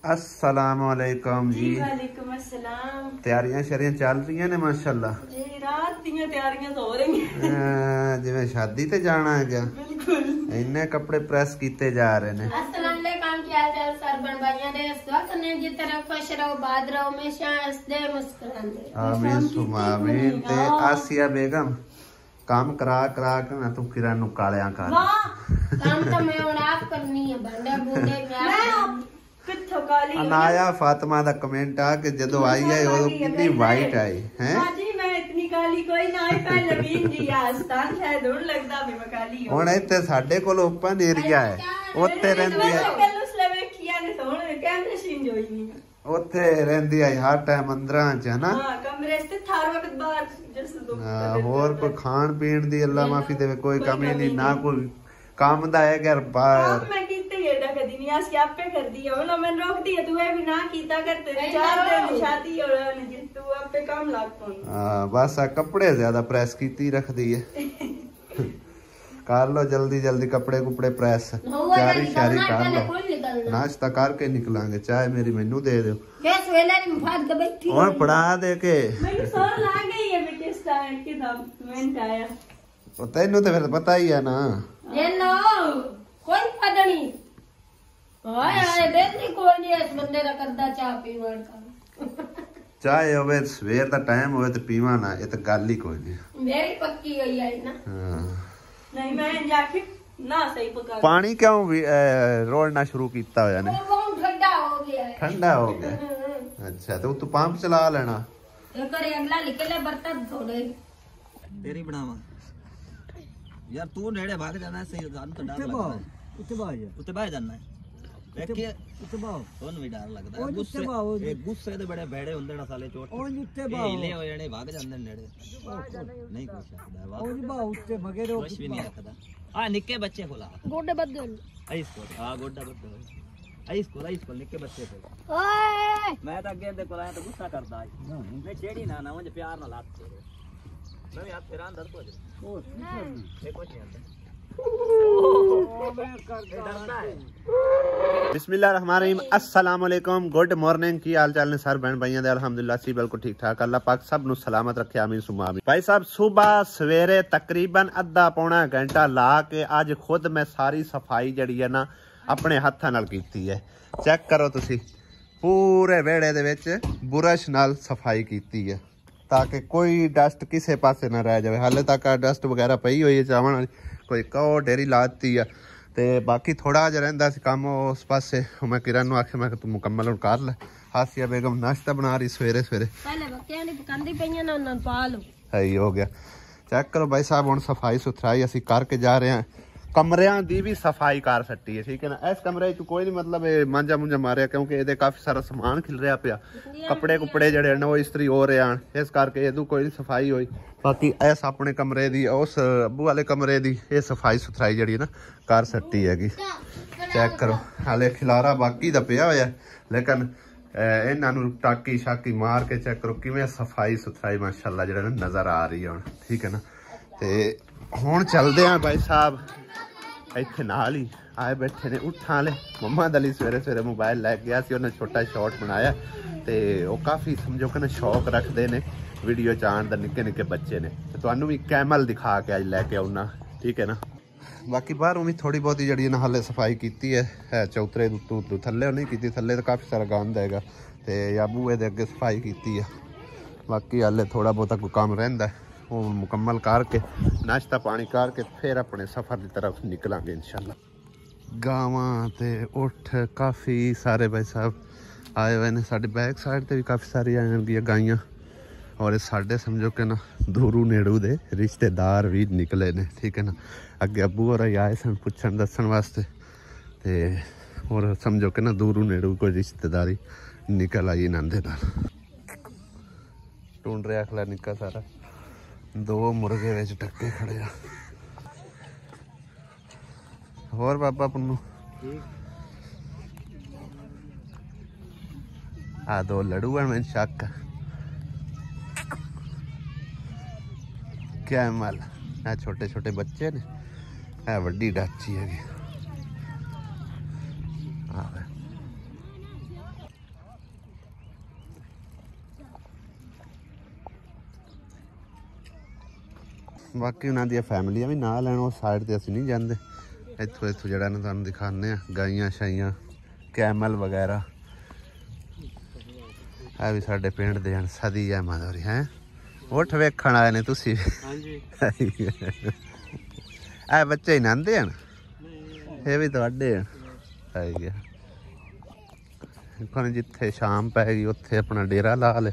अस्सलामुअलैकुम जी। वालेकुम अस्सलाम। तैयारियां शरियां चल रही ने माशाल्लाह जी, रात दी तैयारियां हो रही हैं जिवें शादी ते जाना है क्या। बिल्कुल इन्ने कपड़े प्रेस कीते जा रहे ने। अस्सलाम वालेकुम, क्या हाल चाल सरबन भाइयों ने। स्वागत है जी, तरह खुश रहो, बाद रहो, हमेशा हंसदे मुस्कुरांदे। आमीन सुमा आमीन। ते आसिया बेगम काम करा करा के ना तू किरण नु कालियां कर। काम तो मैं और आप करनी है, भांडे बूंदे मैं कित्थों काली अनाया फातिमा दा कमेंट आ के जदों आई है ओदो कितनी वाइट आई है। हां जी, मैं इतनी काली कोई ना आई। पहले बीन जी आस्तान शायद हुन लगदा भी मैं काली हूं। हुन इत्थे साडे कोल ओपन एरिया है, ओत्ते रहंदी है। कल उसले वेखिया ने तो हुन कैमरे सीन जोई नहीं। ओत्थे रहंदी है हर टाइम अंदरां च है ना। हां, कमरे से थार वक्त बाहर जिस दो होर कोई खान पीन दी अल्लाह माफी देवे कोई कमी नहीं, ना कोई काम दा है घर बाहर। मैं कीते एडा कदी नहीं आस के आपे कर दिया। हुन मैं रोक दिया, तू भी ना कीता कर। तेरी 4 दिन शादी और जिस तू आपे काम लाग पई। हां बस आ कपड़े ज्यादा प्रेस कीती रख दी है। कर लो जल्दी जल्दी कपड़े कुपड़े प्रेस, तैयारी शारी कर लो, नाश्ता करके निकलांगे। चाय मेरी मेनू दे दो। गैस वेला में फाड़ के बैठी और पड़ा दे के मेरी सोर ला गई है बेटे स्टाइल के दम कमेंट आया। तैनू तो फिर पता ही है ना। ये लो कोई पता नहीं। ओए ओए देखनी कोई नहीं इस बंदे दा करदा चाह पीवण का। चाहे होवे सवेर दा टाइम होवे ते पीवा ना, ये तो गल ही कोई नहीं। मेरी पक्की हुई है ना। हां नहीं मैं जाके ना सही पका। पानी क्यों रोड़ना शुरू कीता होया ने। वो ठंडा हो गया है। ठंडा हो गया। अच्छा तो तू पंप चला लेना। एक और अगला निकले बर्तन धोने तेरी बनावा यार। तू नेड़े भाग जाना है, सही जान तो डर लगता है। उत्ते बाहर जाना है। देखिए उत्ते बाहर कौन भी डर लगदा है। गुस्से दे बड़े भेड़े हुंदे ना साले चोट। ओ उत्ते बाहर हिले हो जाने भाग जांदे नेड़े। नहीं कुछ रखदा है ओ जी बाहर उत्ते भगे रो कुछ भी नहीं रखदा। आ निक्के बच्चे कोला गोडे बदल आई स्कोर। हां गोडा बदल आई स्कोर निक्के बच्चे को। ओए मैं तो अगे दे कोला तो गुस्सा करदा है। मैं छेड़ी ना ना मुझे प्यार ना लात दे। मैं यार तेरा अंदर को ओ ये कुछ नहीं अंदर। बिस्मिल्लाहिर्रहमानिर्रहीम। अस्सलाम वालेकुम, गुड मॉर्निंग। की हाल चाल ने सर बहन भाइयों दे। अल्हम्दुलिल्लाह सी बिल्कुल ठीक ठाक। अल्लाह पाक सब नु सलामत रखे, आमीन सुमा आमीन। भाई साहब सुबह सवेरे तकरीबन अद्धा पौना घंटा ला के अज खुद मैं सारी सफाई जड़ी है ना अपने हत्थां नाल कीती है। चेक करो तुसी, पूरे वेड़े दे विच बुरश नाल सफाई कीती है ताकि कोई डस्ट किसे पासे ना रह जाए। हाले तक डस्ट वगैरह पई हुई है चावल वाली, कोई कहो ढेरी लाती है। ते बाकी थोड़ा जिहा रहिंदा सी काम उस पासे। मैं किरण नूं आख्या मैं तू मुकम्मल कर ले। हासिया बेगम नाश्ता बना रही सवेरे सवेरे। पहले बक्तियां नहीं पकांदी पईयां ना उन्हां पा लो। है हो गया। चेक करो भाई साहब, हुण सफाई सुथराई असीं करके जा रहे हैं। कमरियां दी भी सफाई कर सट्टी है, ठीक है ना। इस कमरे च कोई नहीं मतलब मांजा मुंजा मारिया, क्योंकि ये काफी सारा समान खिल रहा पिया। कपड़े कुपड़े जड़े न वो इस्त्री हो रहे हैं, इस करके इदू कोई सफाई हुई। बाकी इस अपने कमरे दी उस अब्बू वाले कमरे दी ये सफाई सुथराई जड़ी ना कर सट्टी हैगी। चेक करो हाले खिलारा बाकी दा पिया होया, लेकिन इन्हां नूं टाकी शाकी मार के चेक करो किवें सफाई सुथराई माशाअल्लाह जड़ा ना नज़र आ रही है हुण, ठीक है ना। ते हुण चलदे हैं भाई साहब। इत्थे नाल ही आए बैठे ने उठां वाले मम्मा दली सवेरे सवेरे मोबाइल लै गया सी, उन्हें छोटा शॉट बनाया। तो वह काफ़ी समझो कि ना शौक रखते हैं वीडियो च आने का। निक्के निक्के बच्चे ने तो तुहानू भी कैमल दिखा के अज लैके आउना, ठीक है ना। बाकी बाहरों भी थोड़ी बहुत जी ना हाले सफाई की है। चौतरे तू थले नहीं की, थले तो काफ़ी सारा गंद हैगा। तो या बूहे दे अगे सफाई की है। बाकी हाले थोड़ा बहुता कोई काम रहिंदा है, वो मुकम्मल करके नाश्ता पानी करके फिर अपने सफ़र की तरफ निकलांगे इंशाल्लाह। गावां ते उठ काफ़ी सारे भाई साहब आए हुए ने। साढ़े बैक साइड ते भी काफ़ी सारी आएंगी गाइयां, और साढ़े समझो कि ना दूरू नेड़ू दे रिश्तेदार भी निकले ने, ठीक है ना। अगे अब्बू होर आए सन पुछन दसन वास्ते, ते और समझो कि ना दूरू नेड़ू कोई रिश्तेदारी निकल आई इन्हां दे नाल। ढूंढ रहा खला निक्का सारा, दो मुर्गे विच टक्के खड़े आ। होर बाबा पुन्नू आ दो लड़ू हैं, मैं शक क्या मल है। छोटे छोटे बच्चे ने, है वड्डी डाची है। ਬਾਕੀ ਉਹਨਾਂ ਦੀਆਂ ਫੈਮਲੀਆਂ ਵੀ ਨਾਲ ਲੈਣ, ਉਸ ਸਾਈਡ ਤੇ ਅਸੀਂ ਨਹੀਂ ਜਾਂਦੇ। ਇੱਥੋਂ ਜਿਹੜਾ ਨਾ ਤੁਹਾਨੂੰ ਦਿਖਾਉਂਦੇ ਆ ਗਾਈਆਂ ਸ਼ਾਈਆਂ, ਕੈਮਲ ਵਗੈਰਾ। ਇਹ ਵੀ ਸਾਡੇ ਪਿੰਡ ਦੇ ਹਨ, ਸਦੀ ਅਹਿਮਦ ਹੋਰੀ ਹੈ। ਉੱਠ ਵੇਖਣ ਆਏ ਨੇ ਤੁਸੀਂ? ਹਾਂਜੀ। ਇਹ ਬੱਚੇ ਹੀ ਨਹਾਉਂਦੇ ਹਨ, ਇਹ ਵੀ ਤੁਹਾਡੇ ਹਨ। ਆਈ ਗਿਆ ਜਿੱਥੇ ਸ਼ਾਮ ਪੈ ਗਈ ਉੱਥੇ ਆਪਣਾ ਡੇਰਾ ਲਾ ਲੈ।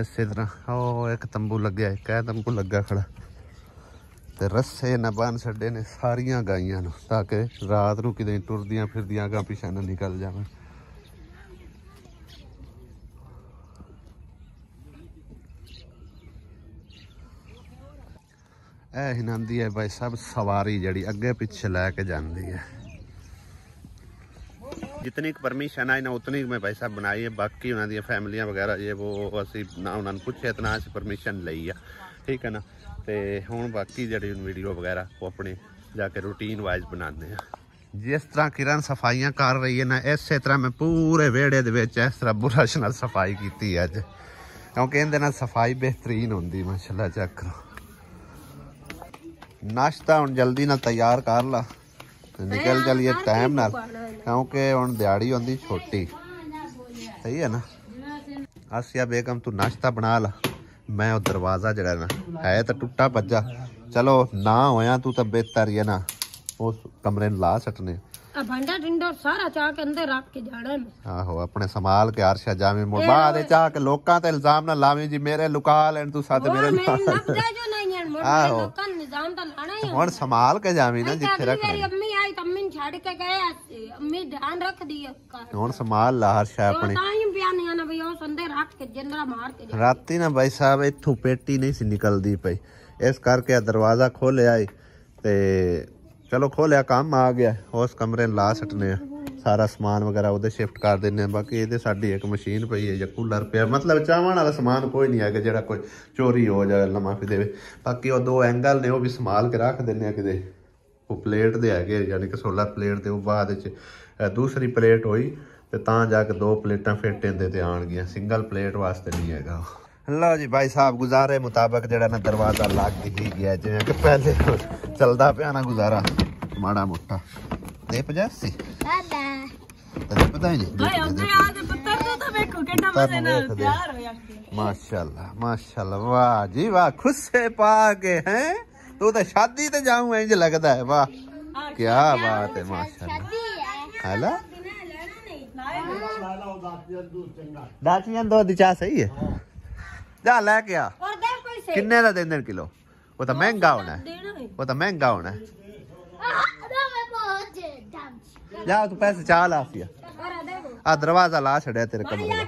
ਇਸੇ ਤਰ੍ਹਾਂ ਉਹ ਇੱਕ ਤੰਬੂ ਲੱਗਿਆ, ਇੱਕ ਇਹ ਤੰਬੂ ਲੱਗਾ ਖੜਾ, ਤੇ ਰੱਸੇ ਨਾ ਬੰਨ ਛੱਡੇ ਨੇ ਸਾਰੀਆਂ ਗਾਈਆਂ ਨੂੰ, ਤਾਂ ਕਿ ਰਾਤ ਨੂੰ ਕਿਤੇ ਟੁਰਦੀਆਂ ਫਿਰਦੀਆਂ ਅਗਾਂ ਪਿਛਾਂ ਨਾ ਨਿਕਲ ਜਾਣ। ਇਹ ਹਿਨਾਂਦੀ ਹੈ ਭਾਈ ਸਾਹਿਬ ਸਵਾਰੀ ਜਿਹੜੀ ਅੱਗੇ ਪਿੱਛੇ ਲੈ ਕੇ ਜਾਂਦੀ है। जितनी परमिशन आई ना उतनी मैं भाई साहब बनाई है। बाकी उन्होंने फैमिलियां वगैरह ये वो असी ना उन्होंने पूछे इतना असी परमिशन ली है, ठीक है ना। तो हुण बाकी जी वीडियो वगैरह वो अपने जाके रूटीन वाइज बनाने हैं। जिस तरह किरण सफाइयां कर रही है ना, इस तरह मैं पूरे वेड़े दे विच इस तरह बुरश नाल सफाई की अज, क्योंकि इहदे नाल सफाई बेहतरीन होंदी माशाल्लाह। चेक करो, नाश्ता हुण जल्दी ना तैयार कर ला, निकल चलिए टाइम नाल, क्योंकि हुण दिहाड़ी होंदी छोटी, सही है ना। आसिया बेगम तू नाश्ता बना ला, मैं वो दरवाजा जड़ा ना है तो टुटा भज्जा, चलो ना होया तू तो बेहतर ही है ना, उस कमरे ला सटने भांडा टिंडा सारा चाह के अंदर रख के जाना। आहो अपने संभाल के आरशा जावे मुड़ बाद चाह के लोकां ते इल्जाम ना लावी जी मेरे लुका लेन तू साथ मेरे आहो निजाम ता लाना ही हुण संभाल के जावी ना जिथे रख अम्मी आई तम्मी छाड़ के गए, अम्मी ध्यान रख दी हुण संभाल ला आरशा अपनी ताई बयान ना भई उस अंदर रख के जिंदरा मार के राती ना भाई साहब इथों पेटी नहीं सी निकलदी पई, इस करके दरवाजा खोले आई ते चलो खोलिया काम आ गया, उस कमरे ला सटने सारा समान वगैरह उधर शिफ्ट कर देने। बाकी ये साड़ी एक मशीन पई है या कूलर पे, मतलब चावण वाला समान कोई नहीं है जो कोई चोरी हो जाए लमाफी दे। बाकी वो दो एंगल ने वो भी संभाल के रख देने कि वो प्लेट दे है, यानी कि सोलर प्लेट दे बाद दूसरी प्लेट हुई तो जाके दो प्लेटा फिट इहदे ते आण गियां, सिंगल प्लेट वास्ते नहीं है। लो जी भाई साहब गुजारे मुताबिक जड़ा ना दरवाजा लग ही गया, जिवें कि पहले चलदा पिया ना गुजारा माड़ा मोटा दे 85 पता ही माशाल्लाह माशाल्लाह, वाह जी वाह, खुश से पा के हैं तू तो शादी ते जाऊं इंज लगदा है, वाह क्या बात है माशाल्लाह। हेलो दाचियां दो दिचा सही है, जा लेके आ। किन्ने दा देंदे किलो? वो तो महंगा होना है, वो तो महंगा होना है। जा तू पैसे चाल आसिया, आ दरवाजा ला छड़िया तेरे कमरे का।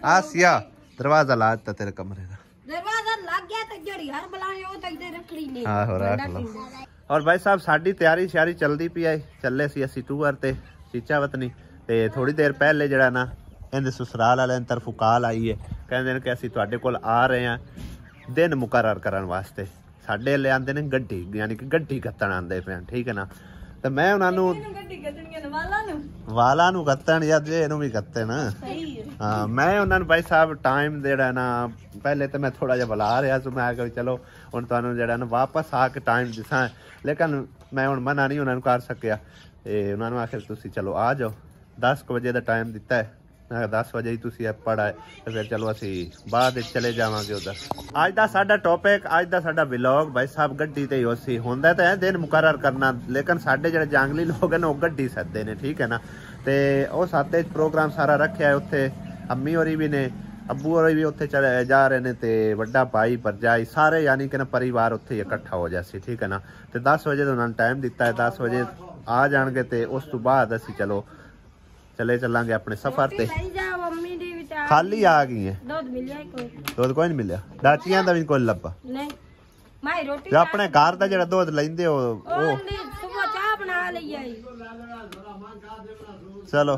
आसिया दरवाजा ला दिता तेरे कमरे का, दरवाजा लग गया तो जड़ी हर बलाए ओ तक दे रखड़ी नहीं। आहो रख लो। और भाई साहब साडी तैयारी श्यारी चलदी पई आई, चले सी असी टूर ते चीचा वतनी ते थोड़ी देर पहले जड़ा ना इहदे ससुराल वाले तरफों कॉल आई है, कहंदे ने कि असीं तुहाडे कोल आ रहे हैं दिन मुकर्रर करन वास्ते। साडे ले आंदे ने गड्डी, यानी कि गड्डी गत्तण आंदे पे, ठीक है ना। तो मैं उन्होंने वाला नू गत्तण या जे इहनू भी गत्तण, हाँ मैं उन्होंने भाई साहब टाइम जेड़ा ना पहले तो मैं थोड़ा जिहा बुला रहा सो, मैं आखिया चलो हुण तुहानू जेड़ा ना वापस आके टाइम दिसां, लेकिन मैं हुण मना नहीं उन्होंने कर सकिया। ते उन्होंने आखिर तुसीं चलो आ जाओ, 10 बजे का टाइम दिता है, 10 बजे ही तुसी पढ़ा है तो फिर चलो असी बाद चले जावांगे उधर। अज का साडा टॉपिक, अज का साडा व्लॉग भाई साहब गड्डी ते ही होंदा तो है दिन मुकर्रर करना, लेकिन साडे जिहड़े जंगली लोग हैं वो गड्डी सददे ने, ठीक है ना। तो वो साते प्रोग्राम सारा रखा है उत्थे, अम्मी होरी भी ने, अब्बू होरी भी उत्थे चले जा रहे ने, ते वड्डा भाई भरजाई सारे यानी कि ना परिवार उत्थे इकट्ठा हो जासी, ठीक है ना। तो 10 बजे तो उन्होंने टाइम दिता है, 10 बजे आ जाएंगे तो उस तो बाद असी चलो चले चलांगे अपने सफर ते। खाली आ गई है, दूध कोई नहीं मिलिया, डाचियां दा भी कोई लब्बा नहीं, अपने घर दा जेड़ा दूध लैंदे हो सुबह चाह बना लई आई। चलो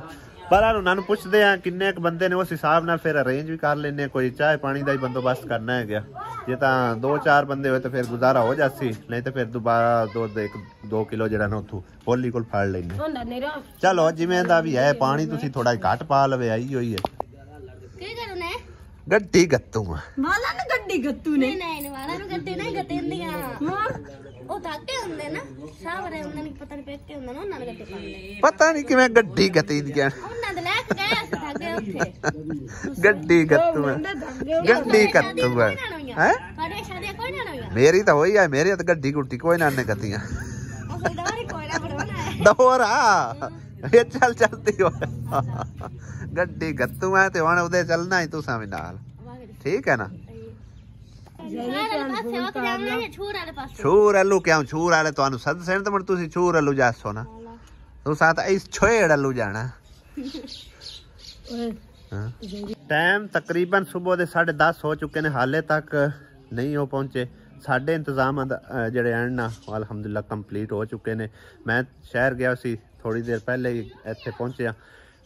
पर उन्होंने पुछदे हैं किन्ने बंदे ने, उस हिसाब नाल फिर अरेंज भी कर लेने, कोई चाय पानी का ही बंदोबस्त करना है गया। जे तां 2-4 बंदे होए तो फिर गुजारा हो जासी, नहीं तो फिर दोबारा 2 किलो जड़ा ना उथों बोली कोल फड़ लेंगे। चलो जिवें दा भी है, पानी तुसी थोड़ा घट पा लवे आई होई है, गड्डी गत्तू वाला ने गड्डी गत्तू ने नहीं वाला नु गड्डी नहीं गत्तेंदियां हां ओ धागे हुंदे ना सावरे हुंदे नहीं पता नहीं पेके हुंदे ना उन्हां ने गड्डी पांदे पता नहीं किवें गड्डी गत्तींदियां उन्हां दे लेके गए अस धागे उत्थे गड्डी गत्तू गड्डी गत्तू है साडे शादी कोई ना होया मेरी तो होई है मेरी तो गड्डी गुड्डी कोई ना ने गत्तियां ओ सलदारी कोई ना बनवाना है दोहरा ये चल चलती हो गड्डी गत्तू है ते हुण उदे चलना ही तुसां भी नाल ठीक है ना छूर आलू क्यों छूर आले तो सद सेन तो तुसी छूर आलू जासो ना तू साथ इस छोड़ आलू जाना टाइम तकरीबन सुबह दे 10:30 हो चुके ने हाले तक नहीं हो पहुंचे साढ़े इंतजाम जेडे हैं ना अलहमदुलिल्लाह कंप्लीट हो चुके ने मैं शहर गया सी थोड़ी देर पहले ही इत्थे पहुंचा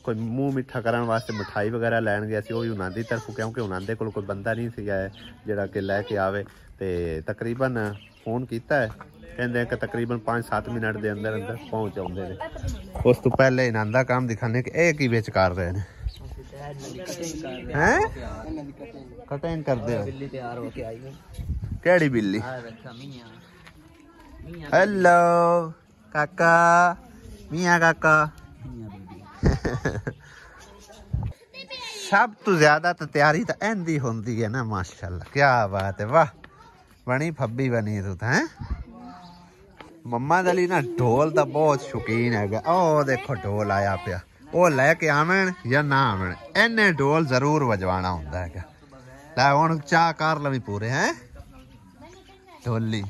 कोई मुँह मिठा करने वास्ते मिठाई वगैरह लैन गया सी वही उन्हां दी तरफ क्योंकि उन्हां दे कोल कोई बंदा नहीं सी आया जेड़ा कि लैके आवे ते तकरीबन फोन किया है कहते कि तकरीबन 5-7 मिनट के अंदर अंदर पहुँच आते हैं उस तो पहले इन्हां दा काम दिखाने कि एक ही बेच कर रहे हैं कटिंग करते हो केड़ी बिल्ली हेलो काका मियाँ काका सब तो ज्यादा तो तैयारी तो एंदी होंदी है ना माशाल्लाह क्या बात है वाह बनी फब्बी बनी तू तो हैं मम्मा दली ना ढोल तो बहुत शौकीन है ओ देखो ढोल आया पिया वो लैके आवन या ना आवन इन्हें ढोल जरूर बजवाना होंदा है लै हुण चाह कर लवी पूरे हैं ढोली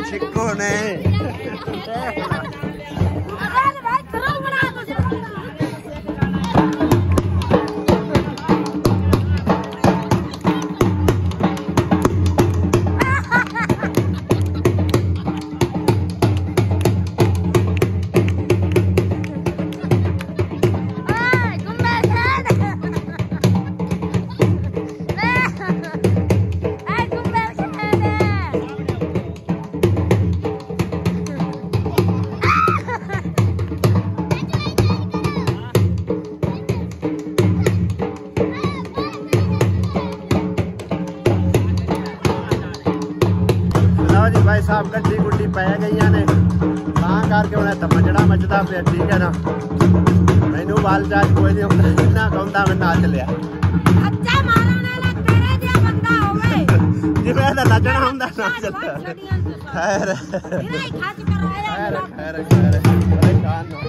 छिको ने भाई साहब गड्डी गुड्डी पै गई ने करके उन्हें तो मजड़ा मचदा पे ठीक है ना मैनू बाल चाल कोई नहीं होता जिन्ना कहता मैं नाच लिया जिवें दा नचना हुंदा नाच लिया खैर खैर खैर खैर परेशान हो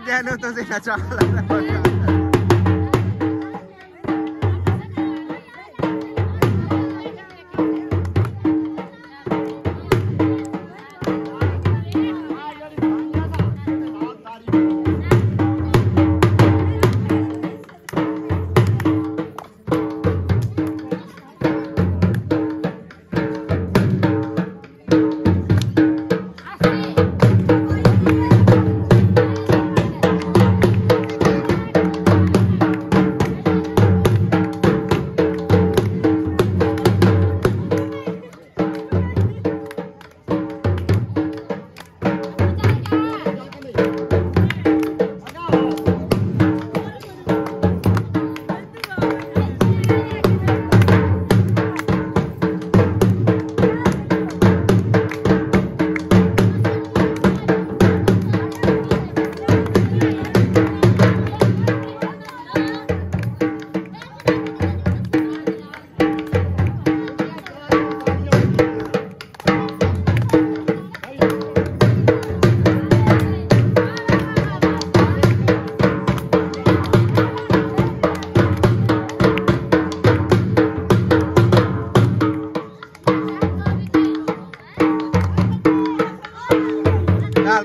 जैनू तुसी नचा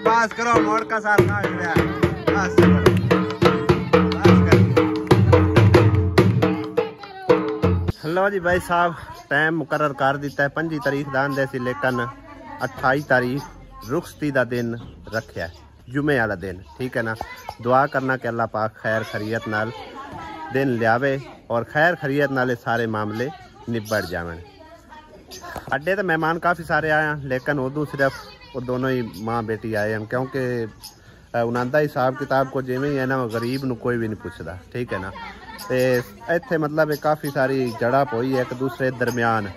बस करो मोड़ का साथ ना बस लो जी भाई साहब टाइम मुकर्रर कर दिता है 25 तारीख का आंदे सी लेकिन 28 तारीख रुखसती का दिन रखा है जुमे वाला दिन ठीक है ना। दुआ करना कि अल्लाह पाक खैर खैरियत नाल दिन लियावे और खैर खैरियत नाल सारे मामले निबड़ जावन। अड्डे तो मेहमान काफ़ी सारे आए हैं लेकिन उदू सिर्फ वो दोनों ही माँ बेटी आए हैं क्योंकि उन्होंने हिसाब किताब को जिमें ही है ना गरीब नू कोई भी नहीं पूछता ठीक है ना। तो इत्थे मतलब काफ़ी सारी झड़प हुई है एक दूसरे दरम्यान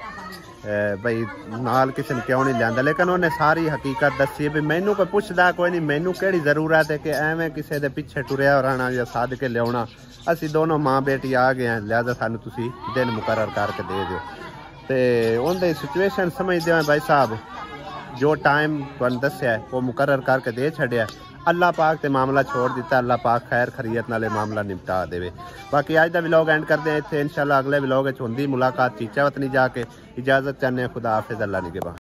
बई नाल किसी ने क्यों नहीं लिया लेकिन उन्हें सारी हकीकत दसी भी मैनू कोई पुछदा कोई नहीं मैनू केड़ी जरूरत है कि एवं किसी के पिछे टुरिया रहना या सद के लिया। असी दोनों माँ बेटी आ गए हैं लिहाजा सानू तुसी दिन मुकर्रर करके दे दो। तो उनकी सिचुएशन समझते हो भाई साहब जो टाइम तुहानू दस्या है वो मुकर्रर करके दे छड़िया। अल्लाह पाक ते मामला छोड़ दिता अल्लाह पाक खैर खैरियत नाले मामला निपटा देवे। बाकी अज का व्लॉग एंड करते हैं इतने इंशाल्लाह अगले व्लॉग होंदी मुलाकात चीचा वतनी जाके। इजाजत चाहते हैं खुदा हाफिज़ अल्लाह निगहबान।